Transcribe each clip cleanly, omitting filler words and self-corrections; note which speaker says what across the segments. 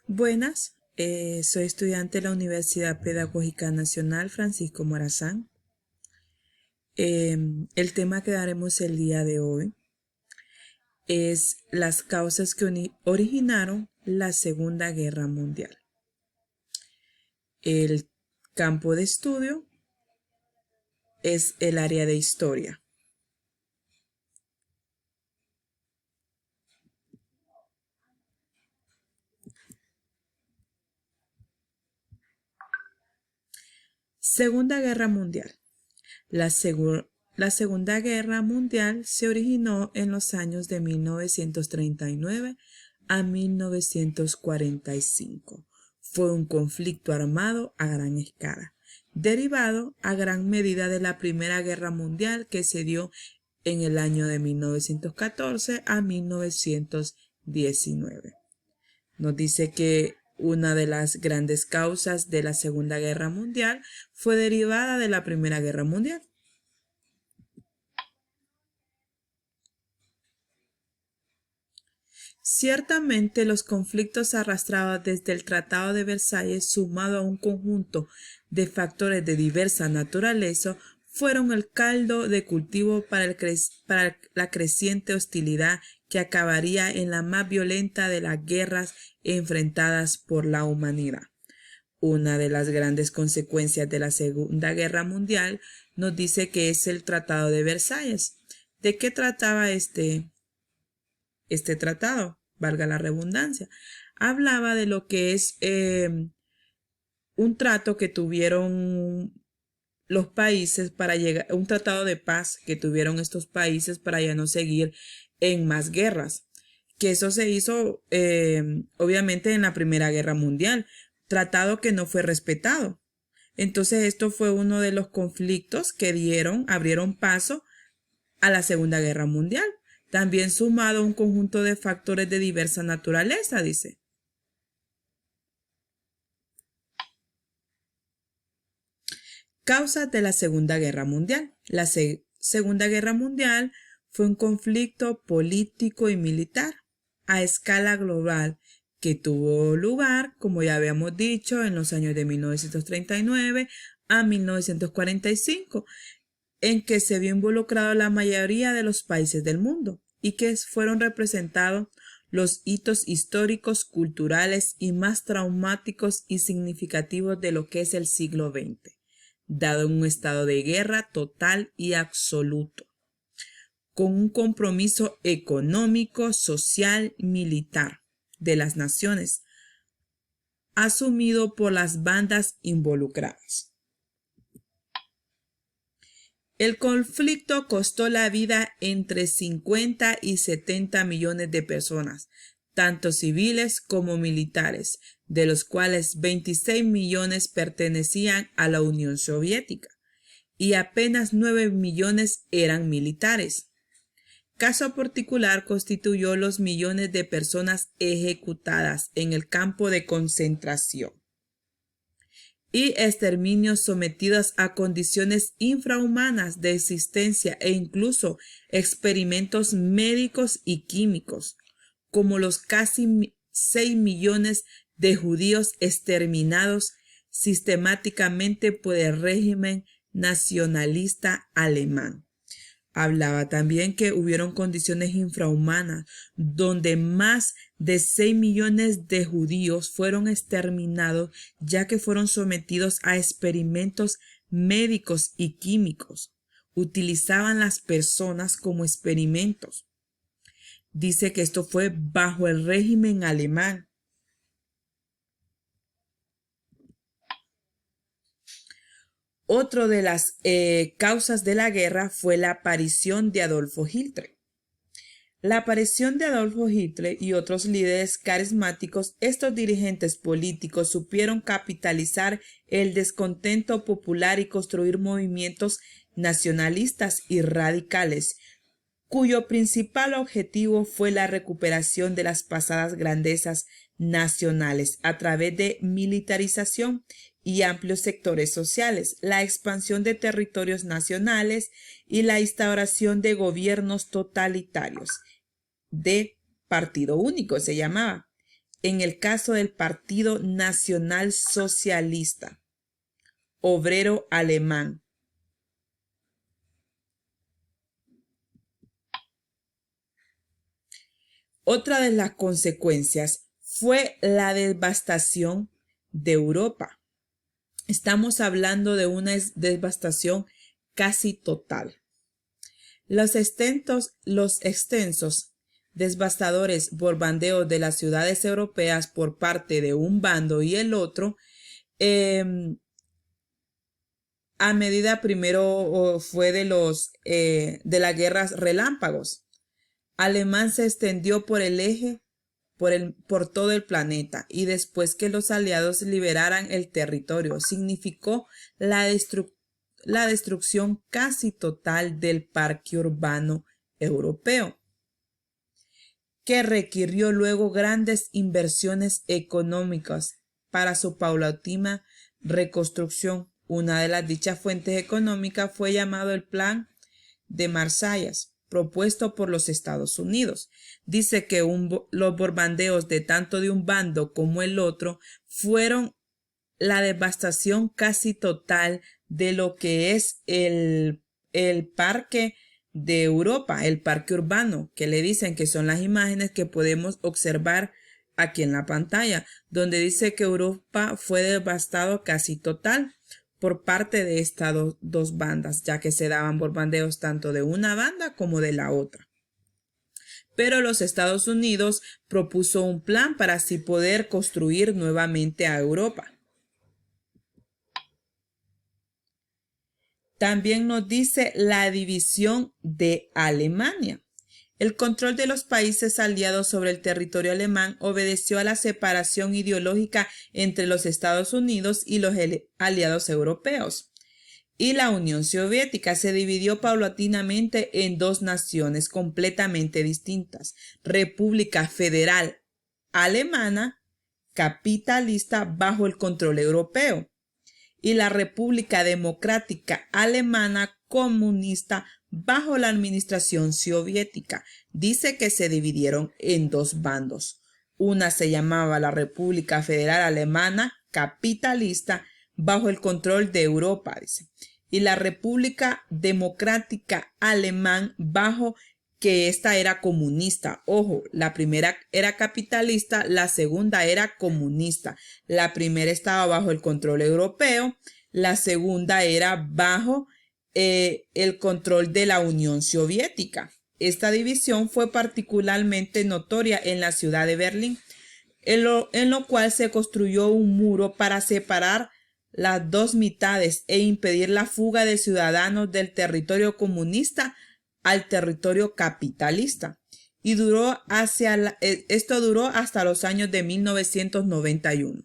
Speaker 1: Buenas, soy estudiante de la Universidad Pedagógica Nacional Francisco Morazán. El tema que daremos el día de hoy es las causas que originaron la Segunda Guerra Mundial. El campo de estudio es el área de historia. Segunda Guerra Mundial. La Segunda Guerra Mundial se originó en los años de 1939 a 1945. Fue un conflicto armado a gran escala, derivado a gran medida de la Primera Guerra Mundial que se dio en el año de 1914 a 1919. Nos dice que una de las grandes causas de la Segunda Guerra Mundial fue derivada de la Primera Guerra Mundial. Ciertamente los conflictos arrastrados desde el Tratado de Versalles, sumado a un conjunto de factores de diversa naturaleza, fueron el caldo de cultivo para la creciente hostilidad que acabaría en la más violenta de las guerras enfrentadas por la humanidad. Una de las grandes consecuencias de la Segunda Guerra Mundial nos dice que es el Tratado de Versalles. ¿De qué trataba este tratado? Valga la redundancia. Hablaba de lo que es un trato que tuvieron los países para llegar, un tratado de paz que tuvieron estos países para ya no seguir en más guerras. Que eso se hizo obviamente en la Primera Guerra Mundial, tratado que no fue respetado. Entonces esto fue uno de los conflictos que abrieron paso a la Segunda Guerra Mundial. También sumado a un conjunto de factores de diversa naturaleza, dice. Causas de la Segunda Guerra Mundial. La Segunda Guerra Mundial fue un conflicto político y militar a escala global que tuvo lugar, como ya habíamos dicho, en los años de 1939 a 1945, en que se vio involucrado la mayoría de los países del mundo y que fueron representados los hitos históricos, culturales y más traumáticos y significativos de lo que es el siglo XX, dado en un estado de guerra total y absoluto, con un compromiso económico, social, militar de las naciones, asumido por las bandas involucradas. El conflicto costó la vida entre 50 y 70 millones de personas, tanto civiles como militares, de los cuales 26 millones pertenecían a la Unión Soviética y apenas 9 millones eran militares. Caso particular constituyó los millones de personas ejecutadas en el campo de concentración y exterminios sometidos a condiciones infrahumanas de existencia e incluso experimentos médicos y químicos, como los casi 6 millones de judíos exterminados sistemáticamente por el régimen nacionalista alemán. Hablaba también que hubieron condiciones infrahumanas donde más de 6 millones de judíos fueron exterminados ya que fueron sometidos a experimentos médicos y químicos. Utilizaban las personas como experimentos. Dice que esto fue bajo el régimen alemán. Otra de las causas de la guerra fue la aparición de Adolfo Hitler. La aparición de Adolfo Hitler y otros líderes carismáticos, estos dirigentes políticos supieron capitalizar el descontento popular y construir movimientos nacionalistas y radicales, cuyo principal objetivo fue la recuperación de las pasadas grandezas nacionales a través de militarización y amplios sectores sociales, la expansión de territorios nacionales y la instauración de gobiernos totalitarios de partido único se llamaba. en el caso del Partido Nacional Socialista Obrero Alemán. Otra de las consecuencias fue la devastación de Europa. Estamos hablando de una devastación casi total. Los extensos devastadores bombardeos de las ciudades europeas por parte de un bando y el otro, a medida primero fue de las guerras relámpagos. Alemán se extendió por el eje, por todo el planeta, y después que los aliados liberaran el territorio, significó la destrucción casi total del parque urbano europeo, que requirió luego grandes inversiones económicas para su paulatina reconstrucción. Una de las dichas fuentes económicas fue llamado el Plan de Marsella, propuesto por los Estados Unidos. Dice que los bombardeos de tanto de un bando como el otro fueron la devastación casi total de lo que es el parque de Europa, el parque urbano, que le dicen que son las imágenes que podemos observar aquí en la pantalla, donde dice que Europa fue devastado casi total por parte de estas dos bandas, ya que se daban bombardeos tanto de una banda como de la otra. Pero los Estados Unidos propuso un plan para así poder construir nuevamente a Europa. También nos dice la división de Alemania. El control de los países aliados sobre el territorio alemán obedeció a la separación ideológica entre los Estados Unidos y los aliados europeos. Y la Unión Soviética se dividió paulatinamente en dos naciones completamente distintas: República Federal Alemana, capitalista bajo el control europeo, y la República Democrática Alemana comunista bajo la administración soviética. Dice que se dividieron en dos bandos. Una se llamaba la República Federal Alemana capitalista bajo el control de Europa, dice, y la República Democrática Alemán bajo que esta era comunista. Ojo, la primera era capitalista, la segunda era comunista. La primera estaba bajo el control europeo, la segunda era bajo el control de la Unión Soviética. Esta división fue particularmente notoria en la ciudad de Berlín, en lo cual se construyó un muro para separar las dos mitades e impedir la fuga de ciudadanos del territorio comunista al territorio capitalista. Y esto duró hasta los años de 1991.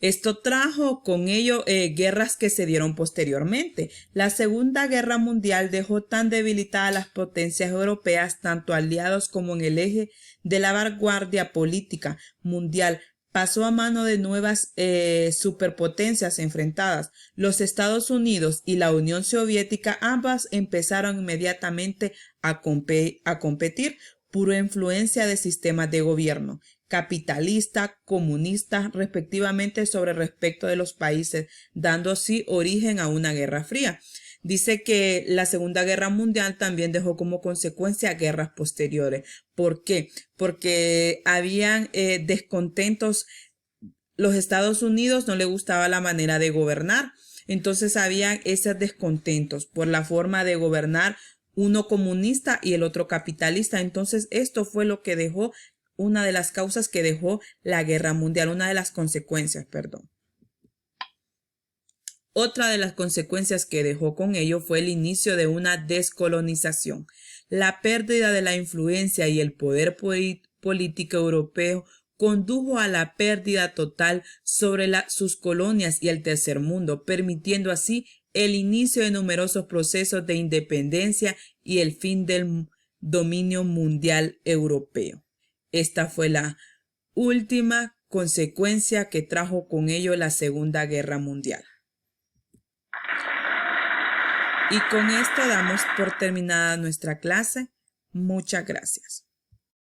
Speaker 1: Esto trajo con ello guerras que se dieron posteriormente. La Segunda Guerra Mundial dejó tan debilitadas a las potencias europeas, tanto aliados como en el eje de la vanguardia política mundial. Pasó a mano de nuevas superpotencias enfrentadas. Los Estados Unidos y la Unión Soviética, ambas empezaron inmediatamente a competir por influencia de sistemas de gobierno capitalista, comunista, respectivamente, sobre respecto de los países, dando así origen a una guerra fría. Dice que la Segunda Guerra Mundial también dejó como consecuencia guerras posteriores. ¿Por qué? Porque habían descontentos. Los Estados Unidos no les gustaba la manera de gobernar. Entonces habían esos descontentos por la forma de gobernar, uno comunista y el otro capitalista. Entonces esto fue lo que dejó, una de las causas que dejó la guerra mundial, una de las consecuencias, perdón. Otra de las consecuencias que dejó con ello fue el inicio de una descolonización. La pérdida de la influencia y el poder político europeo condujo a la pérdida total sobre sus colonias y el tercer mundo, permitiendo así el inicio de numerosos procesos de independencia y el fin del dominio mundial europeo. Esta fue la última consecuencia que trajo con ello la Segunda Guerra Mundial. Y con esto damos por terminada nuestra clase. Muchas gracias.